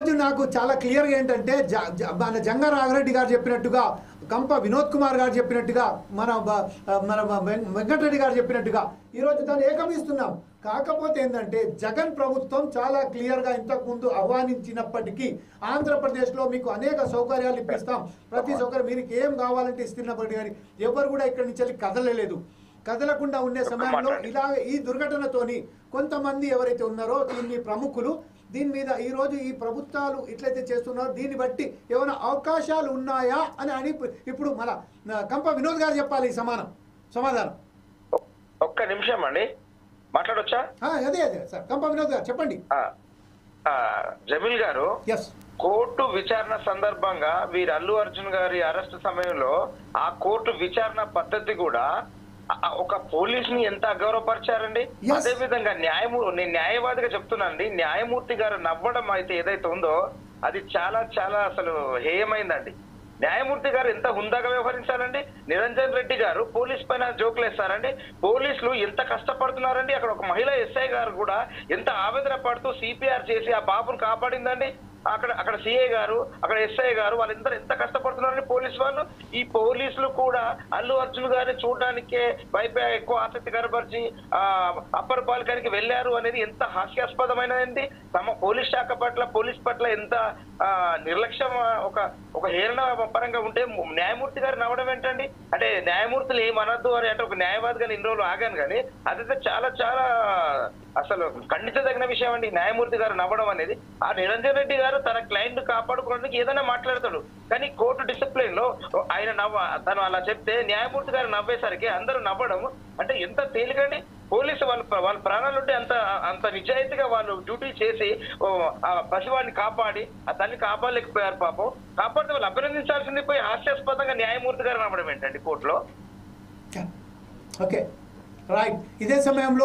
నాకు చాలా క్లియర్గా ఏంటంటే మన జంగా రాఘరెడ్డి గారు చెప్పినట్టుగా కంప వినోద్ కుమార్ గారు చెప్పినట్టుగా మన వెంకటరెడ్డి గారు చెప్పినట్టుగా ఈరోజు దాన్ని ఏకమిస్తున్నాం. కాకపోతే ఏంటంటే జగన్ ప్రభుత్వం చాలా క్లియర్గా ఇంతకుముందు ఆహ్వానించినప్పటికీ ఆంధ్రప్రదేశ్లో మీకు అనేక సౌకర్యాలు ఇప్పిస్తాం, ప్రతి సౌకర్యం మీరు ఏం కావాలంటే ఇస్తున్నప్పటికీ కానీ ఎవరు కూడా ఇక్కడి నుంచి వెళ్ళి కదలలేదు. కదలకుండా ఉండే సమయంలో ఇలా ఈ దుర్ఘటనతోని కొంతమంది ఎవరైతే ఉన్నారో దీన్ని ప్రముఖులు దీని మీద ఈరోజు ఈ ప్రభుత్వాలు ఇట్లయితే చేస్తున్నారో దీన్ని బట్టి ఏమైనా అవకాశాలు ఉన్నాయా అని ఇప్పుడు మన కంప వినోద్ గారు చెప్పాలి ఈ సమాధానం. ఒక్క నిమిషం అండి మాట్లాడొచ్చా? అదే సార్, కంప వినోద్ గారు చెప్పండి. జమీల్ గారు, కోర్టు విచారణ సందర్భంగా వీరు అల్లు అర్జున్ గారి అరెస్ట్ సమయంలో ఆ కోర్టు విచారణ పద్ధతి కూడా ఒక పోలీస్ ని ఎంత అగౌరవపరిచారండి. అదే విధంగా నేను న్యాయవాదిగా చెప్తున్నానండి, న్యాయమూర్తి గారు నవ్వడం అయితే ఏదైతే ఉందో అది చాలా చాలా అసలు హేయమైందండి. న్యాయమూర్తి గారు ఎంత హుందాగా వ్యవహరించాలండి. నిరంజన్ రెడ్డి గారు పోలీస్ పైన జోకులు వేస్తారండి. పోలీసులు ఎంత కష్టపడుతున్నారండి. అక్కడ ఒక మహిళా ఎస్ఐ గారు కూడా ఎంత ఆవేదన పడుతూ సిపిఆర్ చేసి ఆ పాపను కాపాడిందండి. అక్కడ సిఐ గారు, అక్కడ ఎస్ఐ గారు, వాళ్ళందరూ ఎంత కష్టపడుతున్నారని పోలీసు వాళ్ళు. ఈ పోలీసులు కూడా అల్లు అర్జున్ గారిని చూడడానికే ఎక్కువ ఆసక్తి కనబరిచి అప్పర్ బాల్కనీకి వెళ్ళారు అనేది ఎంత హాస్యాస్పదమైనది. తమ పోలీస్ శాఖ పట్ల, పోలీస్ పట్ల ఎంత నిర్లక్ష్యం, ఒక హేళన పరంగా ఉంటే న్యాయమూర్తి గారు నవ్వడం ఏంటండి? అంటే న్యాయమూర్తులు ఏమనద్దు అని అంటే ఒక న్యాయవాదిగా ఇన్ని రోజులు ఆగాను, కానీ అదైతే చాలా చాలా అసలు ఖండించదగిన విషయం అండి న్యాయమూర్తి గారు నవ్వడం అనేది. ఆ నిరంజన్ రెడ్డి గారు తన క్లయింట్ కాపాడుకోవడానికి ఏదైనా మాట్లాడతాడు, కానీ కోర్టు డిసిప్లిన్ లో ఆయన తను అలా చెప్తే న్యాయమూర్తి గారు నవ్వేసరికి అందరూ నవ్వడం అంటే ఎంత తేలికండి. పోలీసు వాళ్ళ ప్రాణాలుంటే అంత నిజాయితీగా వాళ్ళు డ్యూటీ చేసి ఆ పసివాడిని కాపాడి ఆ తల్లి కాపాడలేకపోయారు పాపం. కాపాడితే వాళ్ళు అభినందించాల్సింది పోయి హాస్యాస్పదంగా న్యాయమూర్తి గారు నవ్వడం ఏంటండి కోర్టులో? Okay right. ఇదే సమయంలో